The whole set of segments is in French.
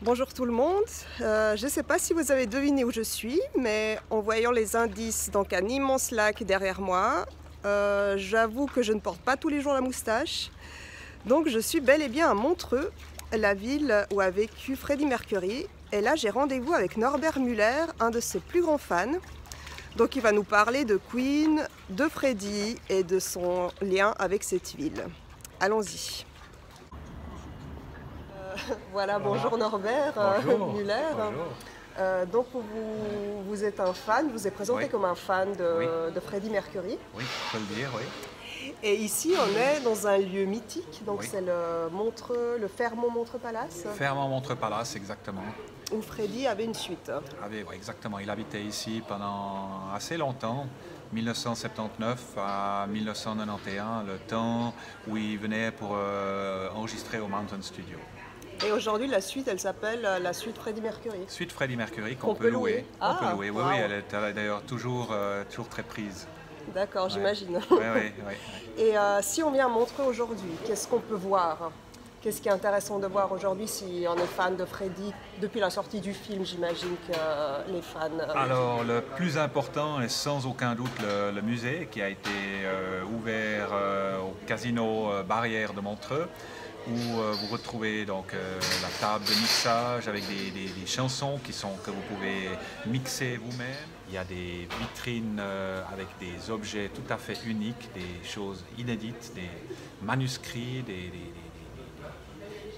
Bonjour tout le monde, je ne sais pas si vous avez deviné où je suis, mais en voyant les indices, donc un immense lac derrière moi, j'avoue que je ne porte pas tous les jours la moustache. Donc je suis bel et bien à Montreux, la ville où a vécu Freddie Mercury. Et là j'ai rendez-vous avec Norbert Müller, un de ses plus grands fans. Donc il va nous parler de Queen, de Freddie et de son lien avec cette ville. Allons-y. Voilà, bonjour Norbert Bonjour. Müller. Bonjour. Donc vous êtes un fan, vous êtes présenté Oui. comme un fan Oui. de Freddie Mercury. Oui, je peux le dire, oui. Et ici on est dans un lieu mythique, donc Oui. c'est le Montreux, le Fairmont-Montreux Palace, Fairmont-Montreux Palace, exactement. où Freddie avait une suite. Oui, exactement. Il habitait ici pendant assez longtemps, 1979 à 1991, le temps où il venait pour enregistrer au Mountain Studio. Et aujourd'hui la suite, elle s'appelle la suite Freddie Mercury. Suite Freddie Mercury Qu'on qu'on peut peut louer. louer. Ah, On peut louer. Oui, wow. oui, elle est d'ailleurs toujours très prise. D'accord, j'imagine. Oui, oui, oui. Et si on vient à Montreux aujourd'hui, qu'est-ce qu'on peut voir? Qu'est-ce qui est intéressant de voir aujourd'hui si on est fan de Freddie? Depuis la sortie du film, j'imagine que les fans... Alors, le plus important est sans aucun doute le musée qui a été ouvert au casino Barrière de Montreux, où vous retrouvez donc la table de mixage avec des chansons que vous pouvez mixer vous-même. Il y a des vitrines avec des objets tout à fait uniques, des choses inédites, des manuscrits, des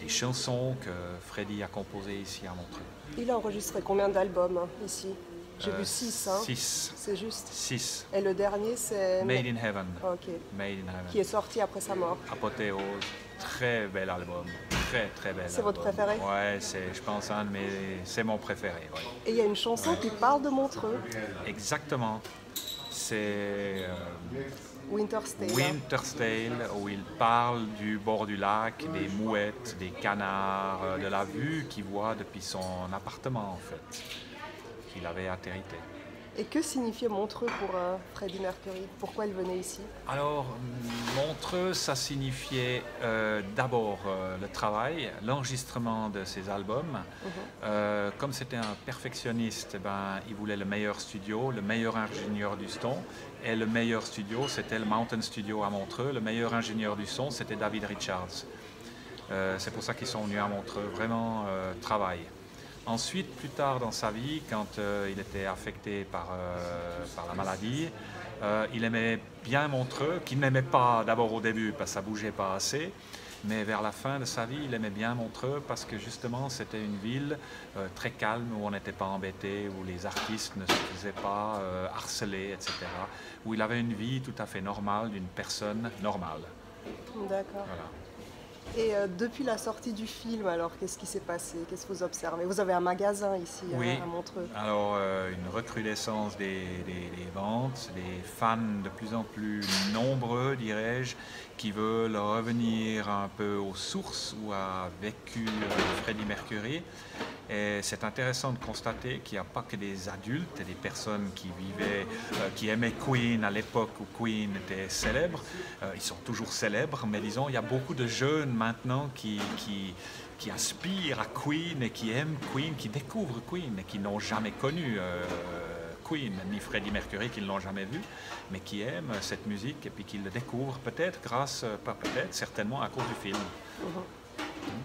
chansons que Freddie a composées ici à Montreux. Il a enregistré combien d'albums ici? J'ai vu 6, hein? 6. C'est juste. 6. Et le dernier, c'est... Made in Heaven. Ok. Made in Heaven. Qui est sorti après sa mort. Apothéose. Très bel album. Très bel album. C'est votre préféré? Ouais, c'est, je pense, c'est mon préféré. Ouais. Et il y a une chanson qui parle de Montreux. Exactement. C'est Winter's Tale. Winter's Tale, où il parle du bord du lac, des mouettes, des canards, de la vue qu'il voit depuis son appartement, en fait, qu'il avait à Territé. Et que signifiait Montreux pour Freddie Mercury? Pourquoi il venait ici? Alors, Montreux, ça signifiait d'abord le travail, l'enregistrement de ses albums. Comme c'était un perfectionniste, il voulait le meilleur studio, le meilleur ingénieur du son. Et le meilleur studio, c'était le Mountain Studio à Montreux. Le meilleur ingénieur du son, c'était David Richards. C'est pour ça qu'ils sont venus à Montreux, vraiment travail. Ensuite, plus tard dans sa vie, quand il était affecté par la maladie, il aimait bien Montreux, qu'il n'aimait pas d'abord au début parce que ça ne bougeait pas assez, mais vers la fin de sa vie, il aimait bien Montreux parce que justement c'était une ville très calme où on n'était pas embêté, où les artistes ne se faisaient pas harceler, etc. Où il avait une vie tout à fait normale d'une personne normale. D'accord. Voilà. Et depuis la sortie du film, alors, qu'est-ce qui s'est passé? Qu'est-ce que vous observez? Vous avez un magasin ici Oui. à Montreux. Alors, une recrudescence des ventes, des fans de plus en plus nombreux, dirais-je, qui veulent revenir un peu aux sources où a vécu Freddie Mercury. Et c'est intéressant de constater qu'il n'y a pas que des adultes et des personnes qui vivaient, qui aimaient Queen à l'époque où Queen était célèbre. Ils sont toujours célèbres, mais disons, il y a beaucoup de jeunes maintenant qui aspirent à Queen et qui aiment Queen, qui découvrent Queen et qui n'ont jamais connu Queen, ni Freddie Mercury, qui ne l'ont jamais vu, mais qui aiment cette musique et puis qui le découvrent peut-être grâce, pas peut-être, certainement à cause du film.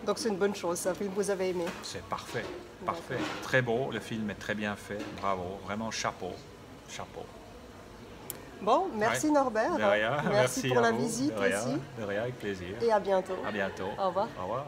Donc c'est une bonne chose, ça, vous avez aimé. C'est parfait, parfait. Très beau, le film est très bien fait, bravo, vraiment chapeau, chapeau. Bon, merci Norbert. De rien, Merci pour à la vous. visite De rien, aussi. de rien, avec plaisir. Et à bientôt. À bientôt. Au revoir. Au revoir.